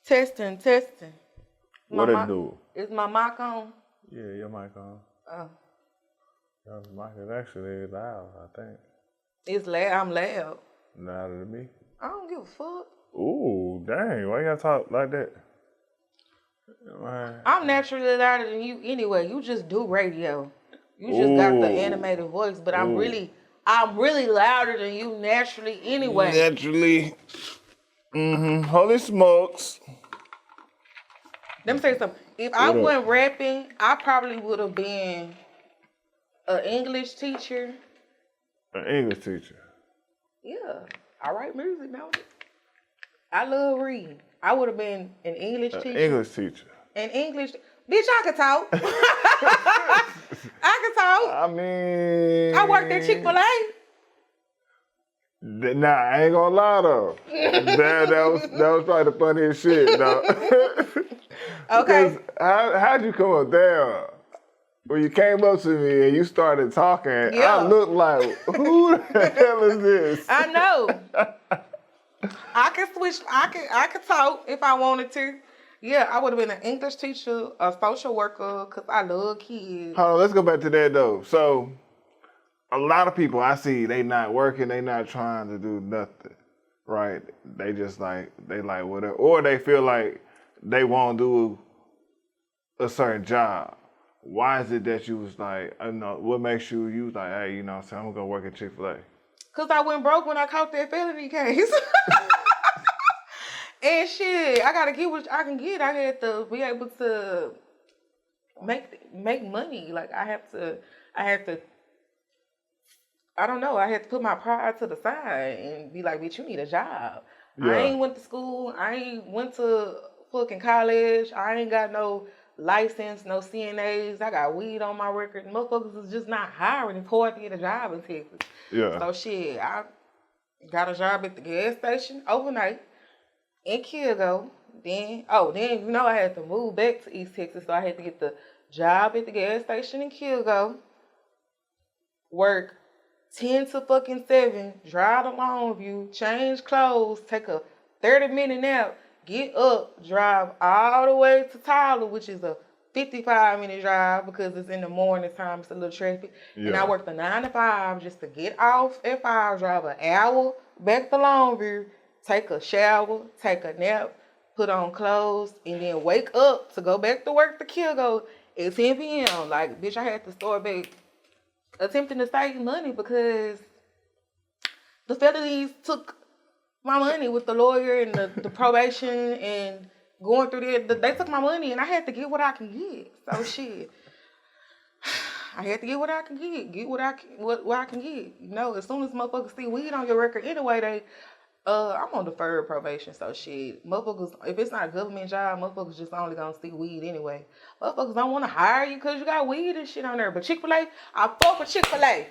Testing, testing. What it do? Is my mic on? Yeah, your mic on. Oh. Your mic is actually loud, I think. It's loud. I'm loud. Louder than me? I don't give a fuck. Ooh, dang. Why you gotta talk like that? Man. I'm naturally louder than you anyway. You just do radio. You just got the animated voice, but I'm really louder than you naturally anyway. Naturally. Holy smokes. Let me tell you something. If I wasn't rapping, I probably would have been an English teacher. An English teacher? Yeah. I write music now. I love reading. I would have been an English teacher. English teacher. An English... Bitch, I could talk. I could talk. I mean... I worked at Chick-fil-A. Nah, I ain't gonna lie though. that was probably the funniest shit, though. Okay. How'd you come up there? When you came up to me and you started talking, I looked like, who the hell is this? I know. I could switch. I could talk if I wanted to. Yeah, I would have been an English teacher, a social worker, because I love kids. Hold on, let's go back to that though. So, a lot of people I see, they not working, they not trying to do nothing, right? They just they like whatever. Or they feel like they won't do a certain job. Why is it that you was like, I don't know, what makes you was like, hey, you know what I'm saying, I'm gonna go work at Chick-fil-A? Because I went broke when I caught that felony case. And shit, I gotta get what I can get. I had to be able to make money. Like I had to, I don't know, I had to put my pride to the side and be like, bitch, you need a job. Yeah. I ain't went to school. I ain't went to fucking college. I ain't got no license, no CNAs. I got weed on my record. Motherfuckers is just not hiring. It's hard to get a job in Texas. Yeah. So shit, I got a job at the gas station overnight in Kilgo. Then you know I had to move back to East Texas, so I had to get the job at the gas station in Kilgo. Work 10 to fucking 7, drive to Longview, change clothes, take a 30-minute nap, get up, drive all the way to Tyler, which is a 55-minute drive because it's in the morning time, it's a little traffic. Yeah. And I work the 9 to 5 just to get off at 5, drive an hour back to Longview, take a shower, take a nap, put on clothes, and then wake up to go back to work to Kilgo at 10 p.m. Like, bitch, I had to start back attempting to save money because the felonies took my money with the lawyer and the probation and going through there. They took my money and I had to get what I can get. So shit, I had to get what I can get what I can get. You know, as soon as motherfuckers see weed on your record anyway, I'm on deferred probation, so shit. Motherfuckers, if it's not a government job, motherfuckers just only gonna see weed anyway. Motherfuckers don't want to hire you because you got weed and shit on there. But Chick-fil-A, I fuck with Chick-fil-A.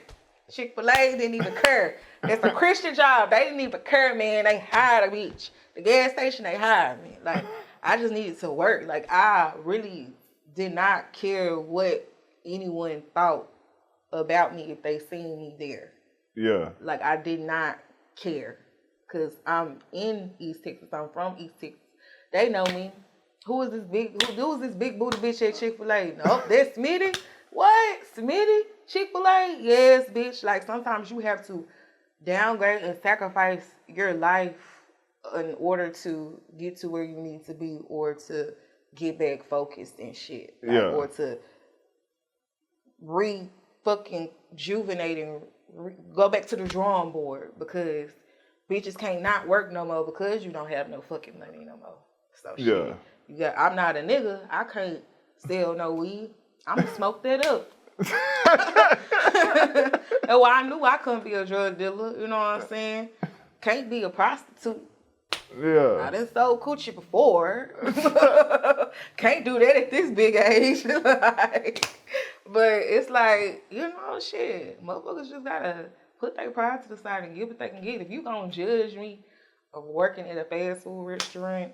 Chick-fil-A didn't even care. It's a Christian job. They didn't even care, man. They hired a bitch. The gas station, they hired me. Like, I just needed to work. Like, I really did not care what anyone thought about me if they seen me there. Yeah. Like, I did not care. Because I'm in East Texas. I'm from East Texas. They know me. Who is this big booty bitch at Chick-fil-A? No, that's Smitty. What? Smitty? Chick-fil-A? Yes, bitch. Like, sometimes you have to downgrade and sacrifice your life in order to get to where you need to be or to get back focused and shit. Like, yeah. Or to fucking juvenate and go back to the drawing board because bitches can't not work no more because you don't have no fucking money no more. So shit. Yeah. I'm not a nigga. I can't sell no weed. I'ma smoke that up. Well, I knew I couldn't be a drug dealer. You know what I'm saying? Can't be a prostitute. Yeah. I done sold coochie before. Can't do that at this big age. But it's like, you know, shit. Motherfuckers just gotta put their pride to the side and get what they can get. If you gonna judge me of working at a fast food restaurant,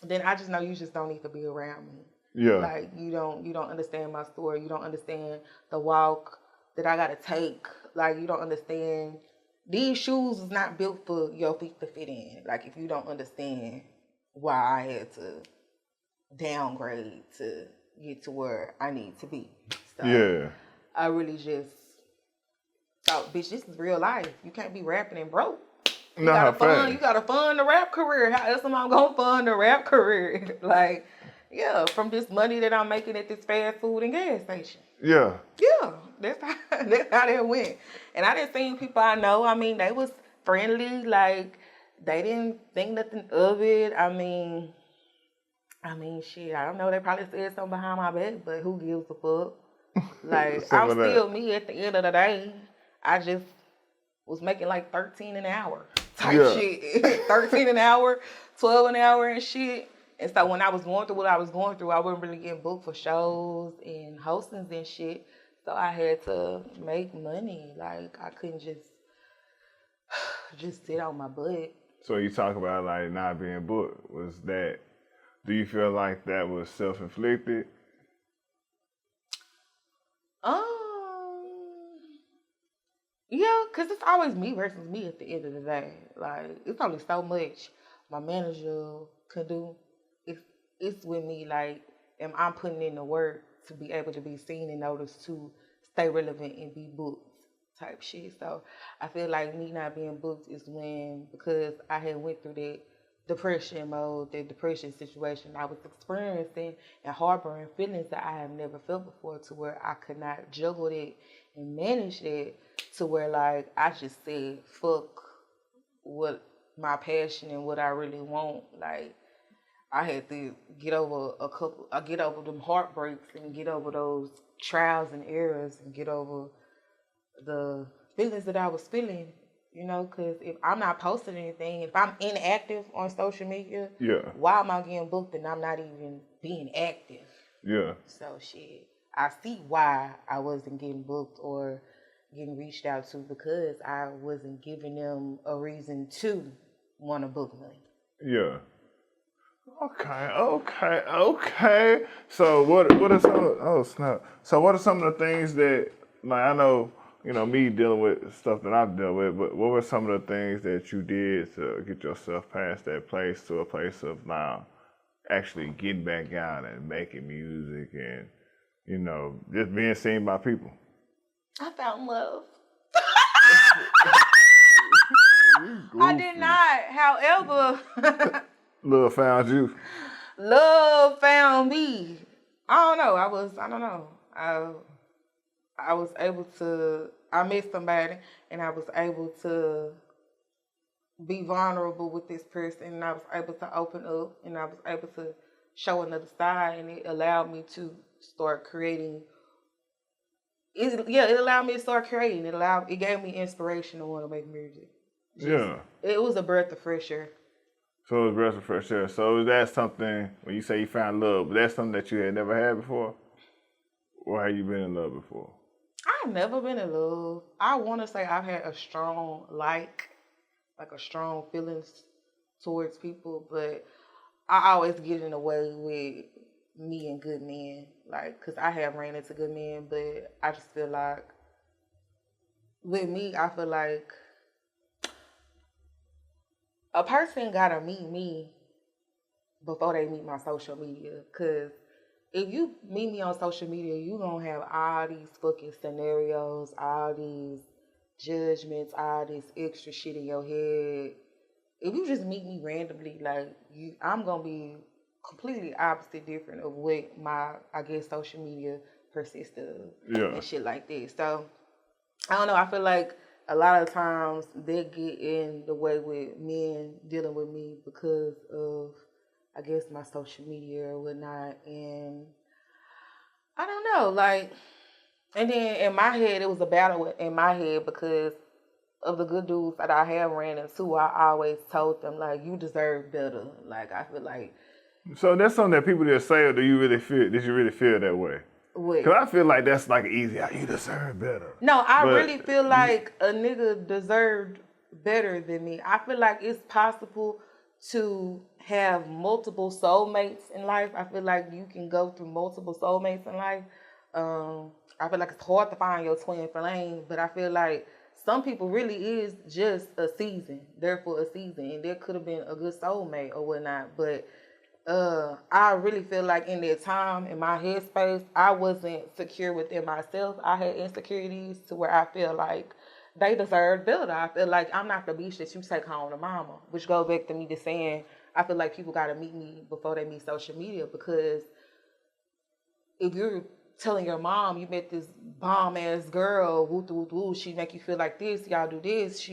then I just know you just don't need to be around me. Yeah. Like you don't understand my story. You don't understand the walk that I gotta take. Like you don't understand these shoes is not built for your feet to fit in. Like if you don't understand why I had to downgrade to get to where I need to be. So I really just thought, bitch, this is real life. You can't be rapping and broke. You gotta fund the rap career. How else am I gonna fund the rap career? Like, yeah, from this money that I'm making at this fast food and gas station. Yeah. Yeah, that's how that went. And I didn't see people I know. I mean, they was friendly. Like, they didn't think nothing of it. I mean, shit, I don't know. They probably said something behind my back, but who gives a fuck? Like, I'm still me at the end of the day. I just was making like $13 an hour type shit. 13 an hour, 12 an hour and shit. And so when I was going through what I was going through, I wasn't really getting booked for shows and hostings and shit. So I had to make money. Like, I couldn't just sit on my butt. So you talk about like not being booked. Do you feel like that was self-inflicted? Yeah, because it's always me versus me at the end of the day. Like, it's only so much my manager can do. It's with me, like, am I putting in the work to be able to be seen and noticed to stay relevant and be booked type shit. So I feel like me not being booked is because I had went through that depression mode, that depression situation I was experiencing and harboring feelings that I have never felt before, to where I could not juggle it and manage that, to where, like, I just said, fuck what my passion and what I really want. Like, I had to get over them heartbreaks and get over those trials and errors and get over the feelings that I was feeling, you know, because if I'm not posting anything, if I'm inactive on social media, why am I getting booked and I'm not even being active? Yeah. So shit, I see why I wasn't getting booked or getting reached out to, because I wasn't giving them a reason to want to book me. Yeah. Okay. So what are what are some of the things that, like, I know, you know, me dealing with stuff that I've dealt with, but what were some of the things that you did to get yourself past that place to a place of now actually getting back out and making music and, you know, just being seen by people? I found love. I did not, however. Love found you. Love found me. I don't know. I was able to, I met somebody and I was able to be vulnerable with this person, and I was able to open up and I was able to show another side, and it allowed me to start creating. It allowed me to start creating. It gave me inspiration to want to make music. It was a breath of fresh air. So it was breath of fresh air. So is that something, when you say you found love, that's something that you had never had before? Or have you been in love before? I've never been in love. I want to say I've had a strong a strong feelings towards people, but I always get in the way with me and good men. Like, because I have ran into good men, but I just feel like, with me, I feel like a person gotta meet me before they meet my social media. Because if you meet me on social media, you gonna have all these fucking scenarios, all these judgments, all this extra shit in your head. If you just meet me randomly, like, I'm gonna be completely opposite, different of what my, I guess, social media persists of and shit like this. So I don't know. I feel like a lot of times they get in the way with men dealing with me because of, I guess, my social media or whatnot. And I don't know, like, and then in my head, it was a battle in my head because of the good dudes that I have ran into. I always told them, like, you deserve better. Like, I feel like. So that's something that people just say, or did you really feel that way? Because I feel like that's like easy. You deserve better. No, I really feel like a nigga deserved better than me. I feel like it's possible to have multiple soulmates in life. I feel like you can go through multiple soulmates in life. I feel like it's hard to find your twin flame, but I feel like some people really is just a season, there for a season, and there could have been a good soulmate or whatnot. But I really feel like in that time, in my headspace, I wasn't secure within myself. I had insecurities to where I feel like they deserve better. I feel like I'm not the bitch that you take home to mama, which goes back to me to saying I feel like people got to meet me before they meet social media, because if you're telling your mom you met this bomb ass girl, woo, she make you feel like this, y'all do this,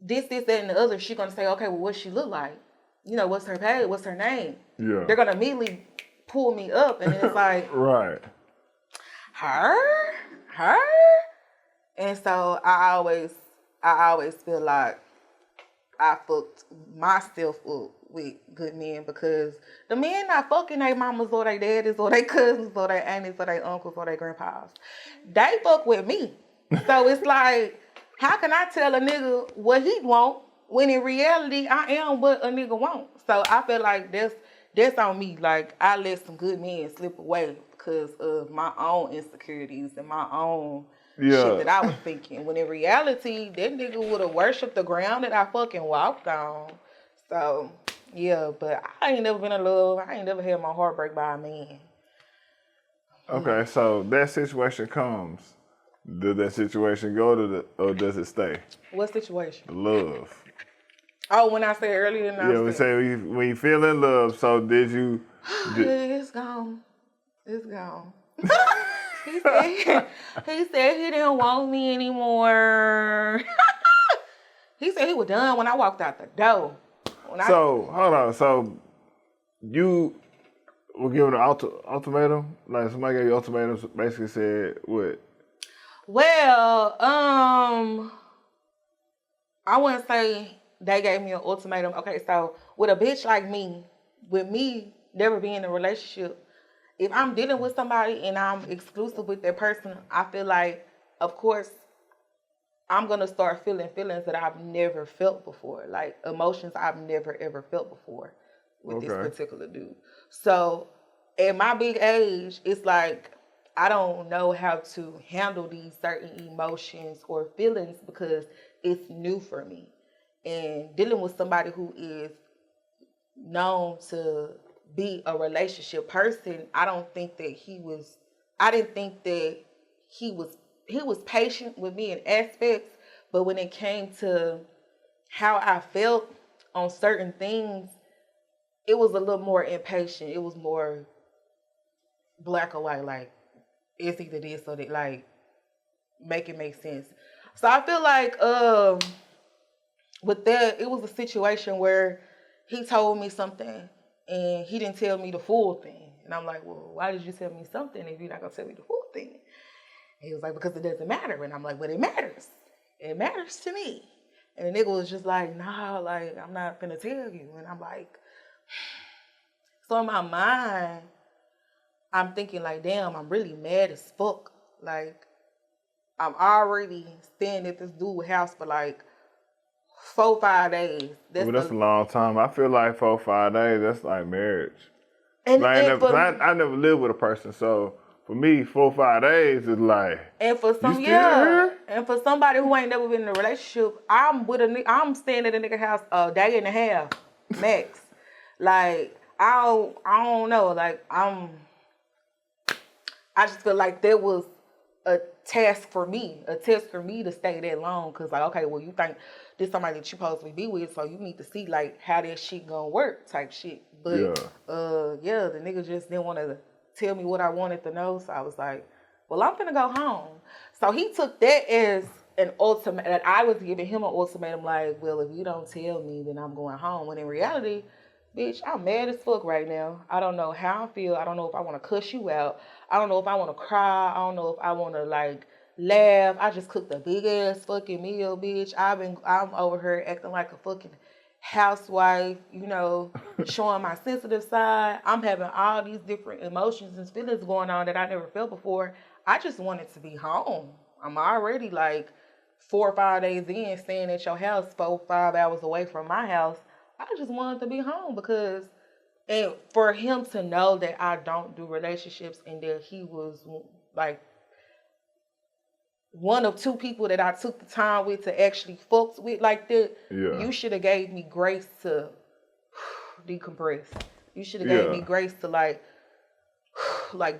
this, that, and the other, she gonna say, okay, well, what she look like? You know, what's her pay? What's her name? Yeah. They're gonna immediately pull me up, and it's like, right. Her, and so I always feel like I fucked myself up with good men, because the men not fucking their mamas or their daddies or their cousins or their aunties or their uncles or their grandpas. They fuck with me. So it's like, how can I tell a nigga what he want when in reality I am what a nigga want? So I feel like that's on me. Like, I let some good men slip away because of my own insecurities and my own shit that I was thinking. When in reality, that nigga would have worshipped the ground that I fucking walked on. So, yeah, but I ain't never been in love. I ain't never had my heart break by a man. Okay, so that situation comes. Does that situation go to or does it stay? What situation? Love. Oh, when I said earlier, we say when you feel in love. So did you? It's gone. It's gone. he said he didn't want me anymore. He said he was done when I walked out the door. Hold on. So you were given an ultimatum? Like, somebody gave you ultimatums, basically said what? Well, I wouldn't say they gave me an ultimatum. Okay, so with a bitch like me, with me never being in a relationship, if I'm dealing with somebody and I'm exclusive with that person, I feel like, of course, I'm going to start feeling feelings that I've never felt before. Like, emotions I've never, ever felt before with this particular dude. So, at my big age, it's like, I don't know how to handle these certain emotions or feelings because it's new for me. And dealing with somebody who is known to be a relationship person, I didn't think that he was patient with me in aspects, but when it came to how I felt on certain things, it was a little more impatient. It was more black or white, like, it's either this or that, like, make it make sense. So I feel like with that, it was a situation where he told me something and he didn't tell me the full thing. And I'm like, well, why did you tell me something if you're not going to tell me the full thing? And he was like, because it doesn't matter. And I'm like, but it matters. It matters to me. And the nigga was just like, nah, like, I'm not finna tell you. And I'm like, so in my mind, I'm thinking like, damn, I'm really mad as fuck. Like, I'm already staying at this dude's house for like 4-5 days. That's a long time. I feel like 4-5 days, that's like marriage. And I never lived with a person, so for me, 4-5 days is like. And for and for somebody who ain't never been in a relationship, I'm staying at a nigga house a day and a half max. Like, I don't know. Like, I just feel like there was a test for me to stay that long. Cause like, okay, well, you think this somebody that you supposed to be with, so you need to see like how that shit gonna work type shit. But the nigga just didn't want to tell me what I wanted to know. So I was like, well, I'm gonna go home. So he took that as an ultimatum, that I was giving him an ultimatum like, well, if you don't tell me, then I'm going home. When in reality, bitch, I'm mad as fuck right now. I don't know how I feel. I don't know if I want to cuss you out. I don't know if I want to cry. I don't know if I want to like laugh. I just cooked a big ass fucking meal, bitch. I'm over here acting like a fucking housewife, you know, showing my sensitive side. I'm having all these different emotions and feelings going on that I never felt before. I just wanted to be home. I'm already like 4 or 5 days in, staying at your house 4 or 5 hours away from my house. I just wanted to be home because, and for him to know that I don't do relationships and that he was like one of two people that I took the time with to actually fuck with like that, you should have gave me grace to decompress. You should have gave me grace to like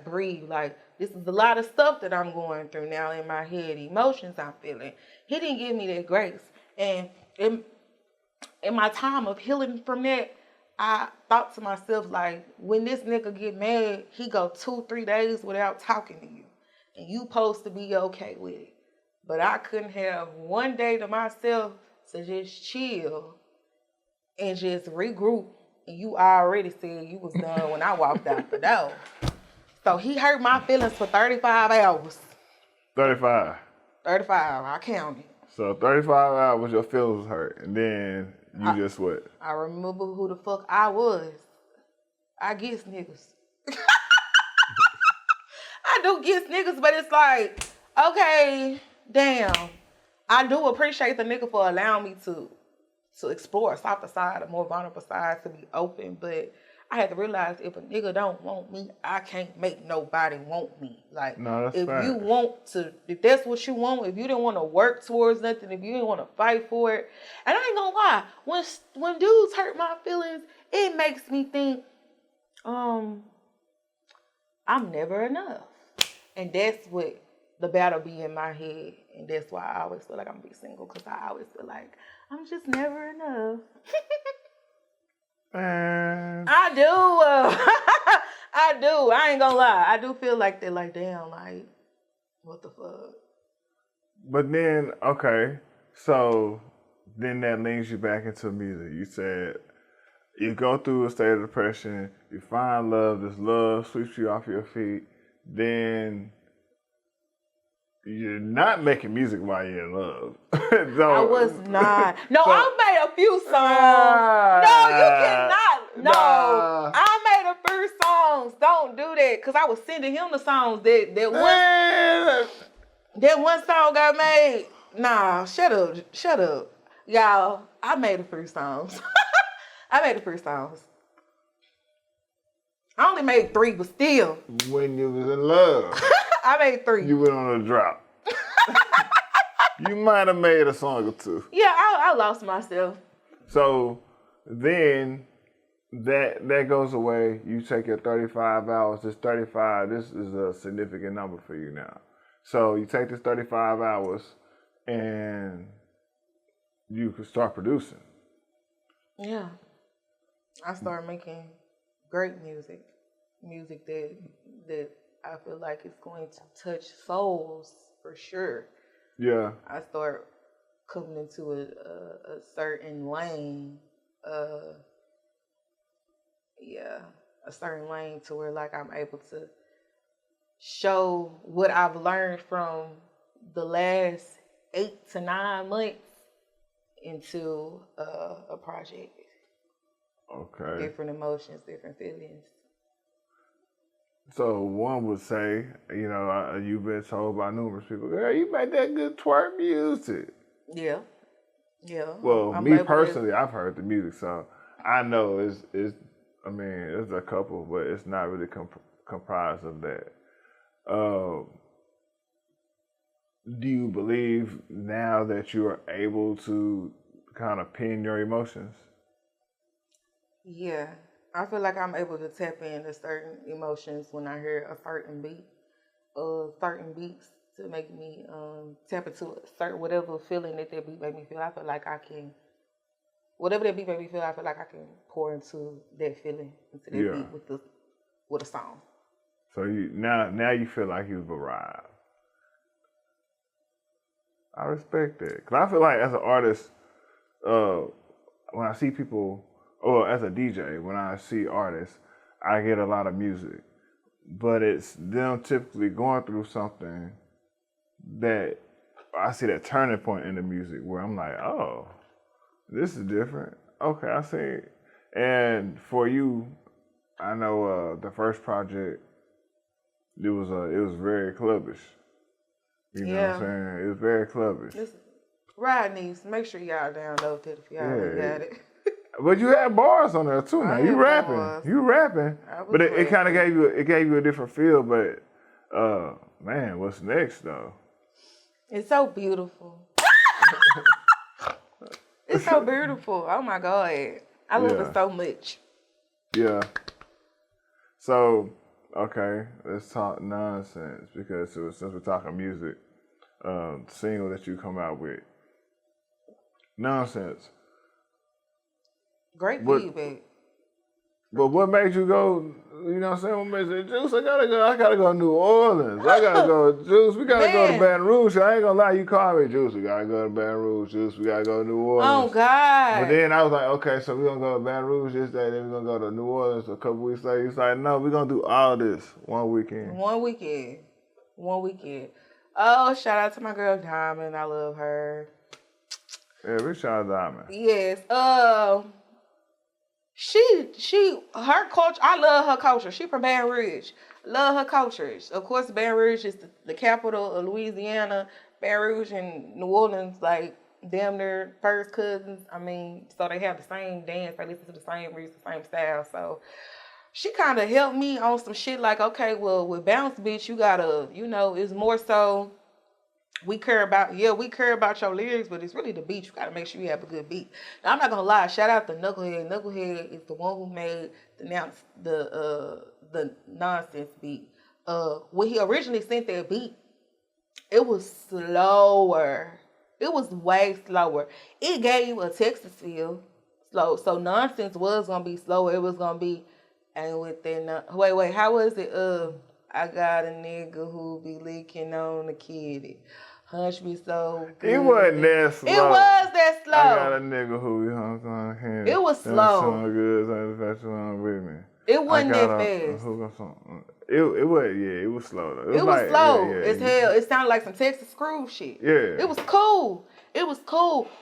breathe. Like, this is a lot of stuff that I'm going through now in my head, emotions I'm feeling. He didn't give me that grace. And in my time of healing from that, I thought to myself, like, when this nigga get mad, he go 2-3 days without talking to you. And you supposed to be okay with it. But I couldn't have one day to myself to just chill and just regroup. And you already said you was done when I walked out the door. So he hurt my feelings for 35 hours. 35? 35, I counted. So 35 hours your feelings was hurt. And then you just what? I remember who the fuck I was. I guess niggas. I do guess niggas, but it's like, okay, damn. I do appreciate the nigga for allowing me to explore a softer side, a more vulnerable side, to be open. But I had to realize, if a nigga don't want me, I can't make nobody want me. Like, no, that's if fact. you want to, if that's what you want, if you didn't want to work towards nothing, if you didn't want to fight for it, and I ain't gonna lie, when dudes hurt my feelings, it makes me think, I'm never enough. And that's what the battle be in my head. And that's why I always feel like I'm gonna be single, because I always feel like I'm just never enough. I do. I do. I ain't gonna lie. I do feel like they're like, damn, like, what the fuck? But then, okay, so then that leads you back into music. You said you go through a state of depression, you find love, this love sweeps you off your feet, then you're not making music while you're in love. So, I was not. No, so, I made a few songs. No, you cannot. No, I made a few songs. Don't do that, because I was sending him the songs that one song got made. Nah, shut up. Y'all, I made a few songs. I only made 3, but still. When you was in love. I made 3. You went on a drop. You might have made a song or 2. Yeah, I lost myself. So then that goes away. You take your 35 hours. This 35, this is a significant number for you now. So you take this 35 hours and you can start producing. Yeah. I started making great music that I feel like it's going to touch souls for sure. Yeah. I start coming into a certain lane. A certain lane to where, like, I'm able to show what I've learned from the last 8 to 9 months into a project. Okay. Different emotions, different feelings. So one would say, you know, you've been told by numerous people, girl, you make that good twerk music. Yeah. Well, me personally, I've heard the music, so I know it's a couple, but it's not really comprised of that. Do you believe now that you are able to kind of pin your emotions? Yeah. I feel like I'm able to tap into certain emotions when I hear a certain beat, certain beats to make me tap into a certain whatever feeling that beat made me feel. I feel like I can, whatever that beat made me feel, I feel like I can pour into that feeling, into that beat with a song. So now you feel like you've arrived. I respect that, cause I feel like as an artist, when I see people. Or as a DJ, when I see artists, I get a lot of music. But it's them typically going through something that I see that turning point in the music where I'm like, oh, this is different. Okay, I see it. And for you, I know the first project, it was very clubbish. You know what I'm saying? It was very clubbish. Rodney's, make sure y'all download it if y'all already got it. But you had bars on there too. Now you rapping, but it kind of gave you a different feel. But man, what's next though? It's so beautiful. It's so beautiful. Oh my God. I love it so much. Yeah. So, okay, let's talk nonsense because since we're talking music, single that you come out with, nonsense. Great feedback. But what made you go, you know what I'm saying? What made you say, Juice, I gotta go to New Orleans. I gotta go, Juice, we gotta go to Baton Rouge. I ain't gonna lie, you call me, Juice, we gotta go to Baton Rouge, Juice, we gotta go to New Orleans. Oh, God. But then I was like, okay, so we're gonna go to Baton Rouge this day, then we're gonna go to New Orleans a couple weeks later. He's like, no, we're gonna do all this one weekend. One weekend. Oh, shout out to my girl Diamond. I love her. Yeah, big shout out to Diamond. Yes. Her culture, I love her culture. She from Baton Rouge. Love her cultures. Of course, Baton Rouge is the capital of Louisiana. Baton Rouge and New Orleans, like, damn near first cousins. I mean, so they have the same dance. They listen to the same music, the same style. So she kind of helped me on some shit like, okay, well, with Bounce Bitch, you gotta, it's more so we care about your lyrics, but it's really the beat. You gotta make sure you have a good beat. Now, I'm not gonna lie, shout out to Knucklehead. Knucklehead is the one who made the nonsense beat. When he originally sent that beat, it was slower. It was way slower. It gave a Texas feel, slow. So nonsense was gonna be slower. It was gonna be, and within wait, how was it? I got a nigga who be licking on the kitty. Hush me so good. It wasn't that slow. It was that slow. I got a nigga who be on the kitty. It was slow. So good, so with me. It wasn't that fast. It was slow though. It was slow as hell. It sounded like some Texas Screw shit. Yeah. It was cool.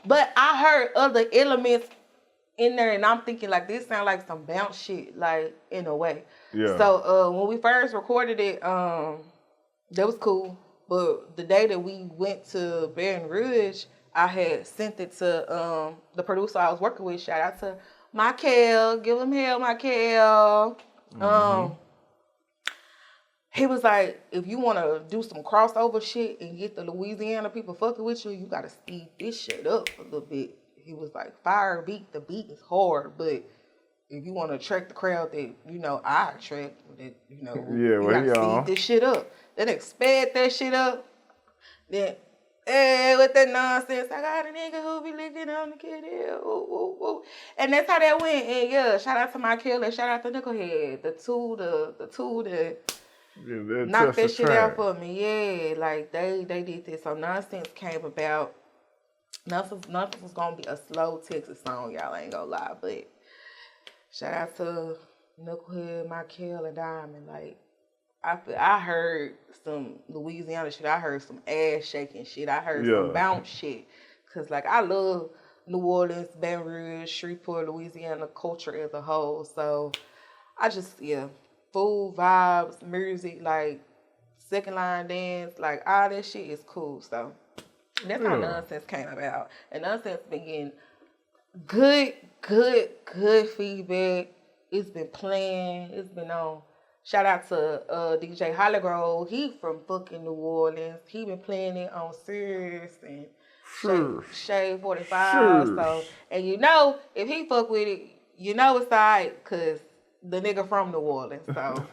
But I heard other elements in there, and I'm thinking like this sound like some bounce shit, like in a way. Yeah. So when we first recorded it, that was cool. But the day that we went to Baton Rouge, I had sent it to the producer I was working with. Shout out to Michael. Give him hell, Michael. He was like, if you want to do some crossover shit and get the Louisiana people fucking with you, you got to speed this shit up a little bit. He was like, fire beat, the beat is hard, but if you want to attract the crowd that, I attract, that, you got to speed this shit up. Then expand that shit up. Then, with that nonsense, I got a nigga who be licking on the kitty. Ooh, ooh, ooh. And that's how that went. And yeah, shout out to my killer, shout out to Nickelhead. The two that knocked that shit out for me. Yeah, like they did this. So nonsense came about. Nonsense was gonna be a slow Texas song, y'all ain't gonna lie. But shout out to Knucklehead, Michael, and Diamond. Like I heard some Louisiana shit. I heard some ass shaking shit. I heard some bounce shit. Cause like I love New Orleans, Baton Rouge, Shreveport, Louisiana culture as a whole. So I just food, vibes, music, like second line dance, like all that shit is cool. So that's how nonsense came about. And nonsense been getting good feedback. It's been playing. It's been on. Shout out to DJ Hollygrove. He from fucking New Orleans. He been playing it on Sirius and Shade 45. So, and if he fuck with it, it's alright, cause the nigga from New Orleans. So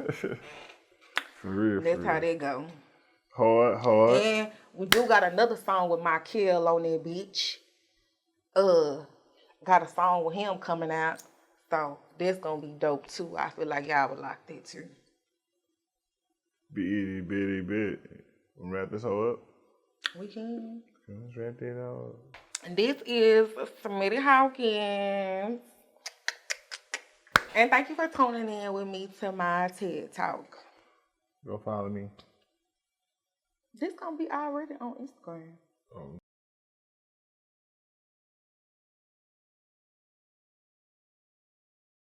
that's how they go. Hard. And we do got another song with my kill on that bitch. Got a song with him coming out. So that's gonna be dope too. I feel like y'all would like that too. Bitty bit. We'll wrap this whole up. We can. Let's wrap it up. This is SmittyHawkins. And thank you for tuning in with me to my TED Talk. Go follow me. This gonna be already on Instagram.